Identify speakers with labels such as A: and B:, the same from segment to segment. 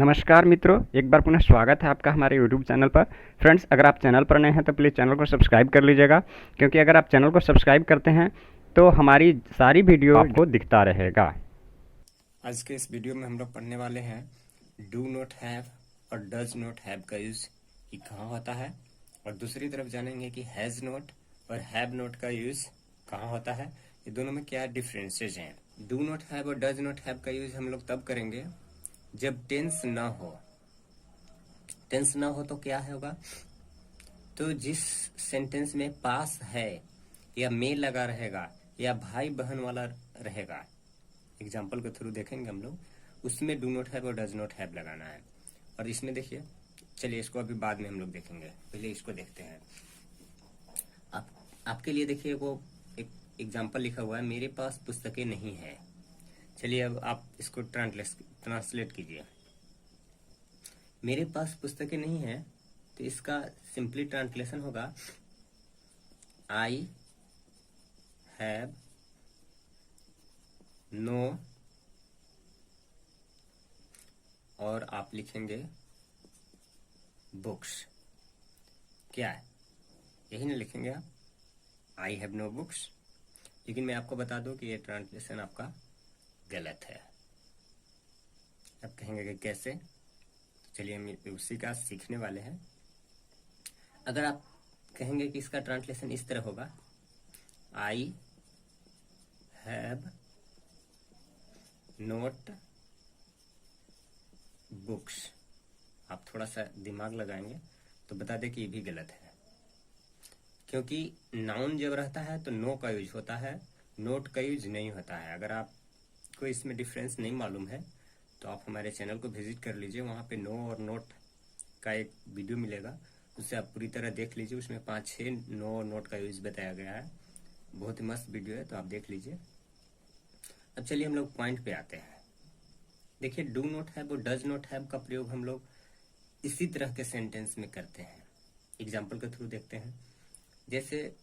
A: नमस्कार मित्रों, एक बार पुनः स्वागत है आपका हमारे YouTube चैनल पर। फ्रेंड्स, अगर आप चैनल पर नए हैं तो प्लीज़ चैनल को सब्सक्राइब कर लीजिएगा, क्योंकि अगर आप चैनल को सब्सक्राइब करते हैं तो हमारी सारी वीडियो आपको दिखता रहेगा।
B: आज के इस वीडियो में हम लोग पढ़ने वाले हैं डू नॉट हैव और डज नॉट हैव का यूज ये कहाँ होता है, और दूसरी तरफ जानेंगे कि हैज नॉट और हैव नॉट का यूज कहाँ होता है, ये दोनों में क्या डिफरेंसेस हैं। डू नॉट हैव और डज नॉट हैव का यूज हम लोग तब करेंगे जब टेंस ना हो। टेंस ना हो तो क्या होगा, तो जिस सेंटेंस में पास है या मे लगा रहेगा या भाई बहन वाला रहेगा, एग्जाम्पल के थ्रू देखेंगे हम लोग, उसमें डू नॉट हैव और डज नॉट हैव लगाना है। और इसमें देखिए, चलिए इसको अभी बाद में हम लोग देखेंगे, पहले इसको देखते हैं। आप आपके लिए देखिए, वो एक एग्जाम्पल लिखा हुआ है, मेरे पास पुस्तकें नहीं है। चलिए अब आप इसको ट्रांसलेट कीजिए। मेरे पास पुस्तकें नहीं है, तो इसका सिंपली ट्रांसलेशन होगा आई हैव नो, और आप लिखेंगे बुक्स। क्या है, यही ना लिखेंगे आप, आई हैव नो बुक्स। लेकिन मैं आपको बता दूं कि ये ट्रांसलेशन आपका गलत है। अब कहेंगे कि कैसे, तो चलिए हम उसी का सीखने वाले हैं। अगर आप कहेंगे कि इसका ट्रांसलेशन इस तरह होगा, आई हैव नोट बुक्स, आप थोड़ा सा दिमाग लगाएंगे तो बता दें कि ये भी गलत है, क्योंकि नाउन जब रहता है तो नो का यूज होता है, नोट का यूज नहीं होता है। अगर आपको इसमें डिफरेंस नहीं मालूम है तो आप हमारे चैनल को विजिट कर लीजिए, वहाँ पे नो और नोट का एक वीडियो मिलेगा, उससे आप पूरी तरह देख लीजिए। उसमें 5-6 नो और नोट का यूज बताया गया है, बहुत ही मस्त वीडियो है, तो आप देख लीजिए। अब चलिए हम लोग पॉइंट पे आते हैं। देखिए, डू नॉट हैव और डज नॉट हैव का प्रयोग हम लोग इसी तरह के सेंटेंस में करते हैं। एग्जाम्पल के थ्रू देखते हैं। जैसे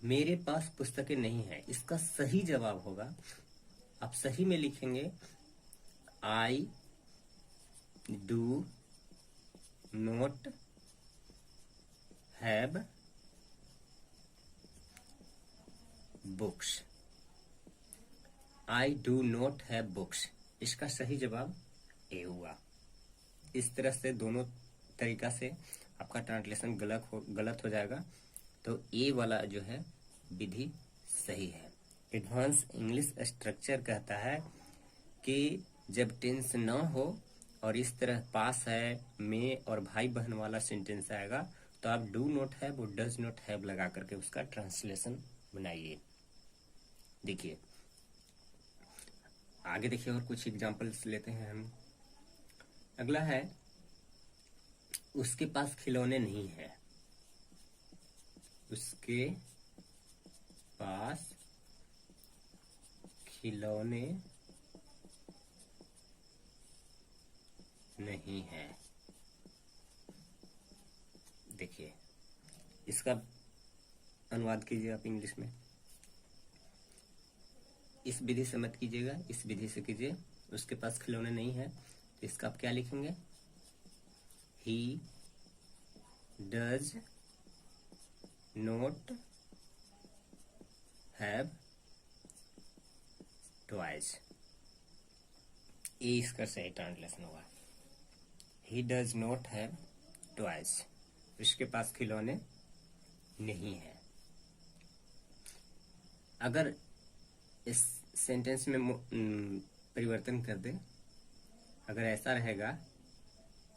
B: मेरे पास पुस्तकें नहीं है, इसका सही जवाब होगा, आप सही में लिखेंगे आई do not have books. I do not have books, इसका सही जवाब ए हुआ। इस तरह से दोनों तरीका से आपका ट्रांसलेशन गलत हो जाएगा, तो ए वाला जो है विधि सही है। एडवांस इंग्लिश स्ट्रक्चर कहता है कि जब टेंस न हो और इस तरह पास है, में और भाई बहन वाला सेंटेंस आएगा, तो आप डू नॉट हैव और डज नॉट हैव लगा करके उसका ट्रांसलेशन बनाइए। देखिए आगे, देखिए और कुछ एग्जांपल्स लेते हैं हम। अगला है, उसके पास खिलौने नहीं है। उसके पास खिलौने नहीं है। देखिए इसका अनुवाद कीजिए आप इंग्लिश में। इस विधि से मत कीजिएगा, इस विधि से कीजिए। उसके पास खिलौने नहीं है, तो इसका आप क्या लिखेंगे, he does not have toys. ये इसका सही ट्रांसलेशन होगा, he does not have toys, उसके पास खिलौने नहीं है। अगर इस सेंटेंस में परिवर्तन कर दे, अगर ऐसा रहेगा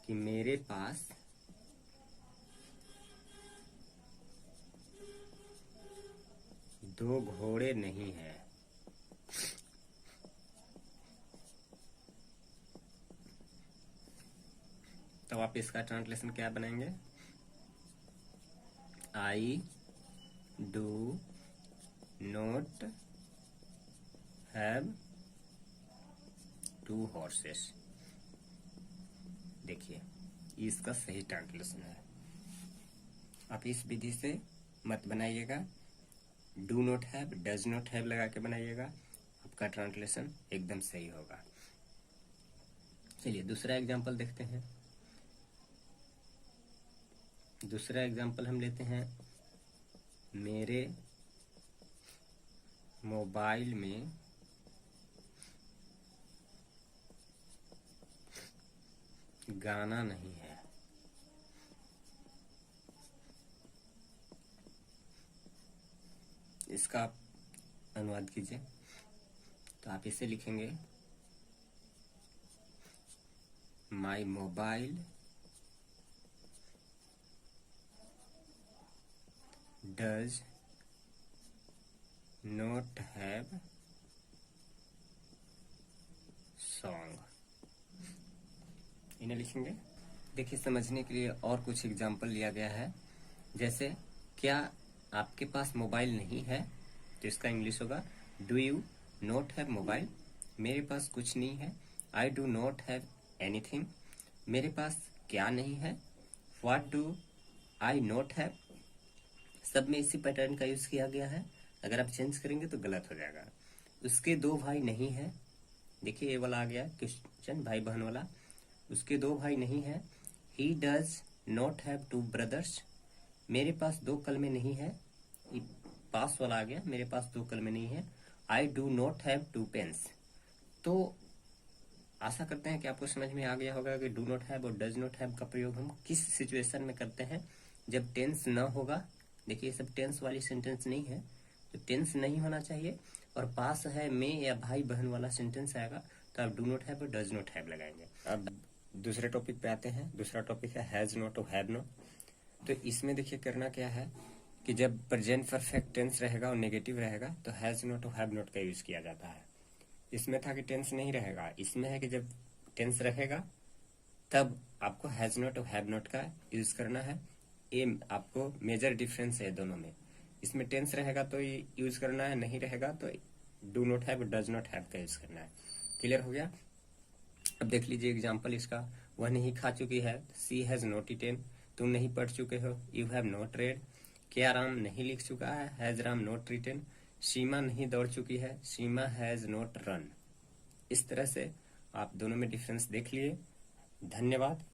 B: कि मेरे पास दो घोड़े नहीं है, तो आप इसका ट्रांसलेशन क्या बनाएंगे, I do not have two horses. देखिए इसका सही ट्रांसलेशन है। आप इस विधि से मत बनाइएगा, do not have does not have लगा के बनाइएगा, आपका ट्रांसलेशन एकदम सही होगा। चलिए दूसरा एग्जांपल देखते हैं। दूसरा एग्जांपल हम लेते हैं, मेरे मोबाइल में गाना नहीं है। इसका आप अनुवाद कीजिए। तो आप इसे लिखेंगे, my mobile does not have song. इन्हें लिखेंगे। देखिए समझने के लिए और कुछ एग्जाम्पल लिया गया है। जैसे, क्या आपके पास मोबाइल नहीं है, तो इसका इंग्लिश होगा do you not have mobile. मेरे पास कुछ नहीं है, I do not have anything. मेरे पास क्या नहीं है, what do I not have. सब में इसी पैटर्न का यूज किया गया है। अगर आप चेंज करेंगे तो गलत हो जाएगा। उसके दो भाई नहीं है, देखिए ये वाला आ गया क्वेश्चन, भाई बहन वाला। उसके दो भाई नहीं है, he does not have two brothers. मेरे पास दो कलमे नहीं है, पास वाला आ गया, मेरे पास दो कलमे नहीं है, I do not have two pens. तो आशा करते हैं कि आपको समझ में आ गया होगा कि डू नॉट हैव और डज नॉट हैव का प्रयोग हम किस सिचुएशन में करते हैं, जब टेंस न होगा। देखिए ये सब टेंस वाली सेंटेंस नहीं है, तो टेंस नहीं होना चाहिए, और पास है में या भाई बहन वाला सेंटेंस आएगा तो आप डू नॉट हैव और डज नॉट हैव लगाएंगे। अब दूसरे टॉपिक पे आते हैं। दूसरा टॉपिक है हैज नॉट और हैव नॉट। तो इसमें देखिए करना क्या है कि जब प्रेजेंट परफेक्ट टेंस रहेगा और नेगेटिव रहेगा तो हैज नॉट और हैव नॉट का यूज किया जाता है। इसमें था कि टेंस नहीं रहेगा, इसमें है कि जब टेंस रहेगा तब आपको हैज नॉट और हैव नॉट का यूज करना है। ये आपको मेजर डिफरेंस है दोनों में। इसमें टेंस रहेगा तो ये यूज करना है, नहीं रहेगा तो डू नॉट हैव और डज नॉट हैव का यूज करना है। क्लियर हो गया। अब देख लीजिए एग्जाम्पल इसका। वह नहीं खा चुकी है, सी हैज नॉट ईटेन। तुम नहीं पढ़ चुके हो, यू हैव नॉट रेड। क्या राम नहीं लिख चुका है, हैज राम नॉट रिटन। सीमा नहीं दौड़ चुकी है, सीमा हैज नॉट रन। इस तरह से आप दोनों में डिफरेंस देख लिए। धन्यवाद।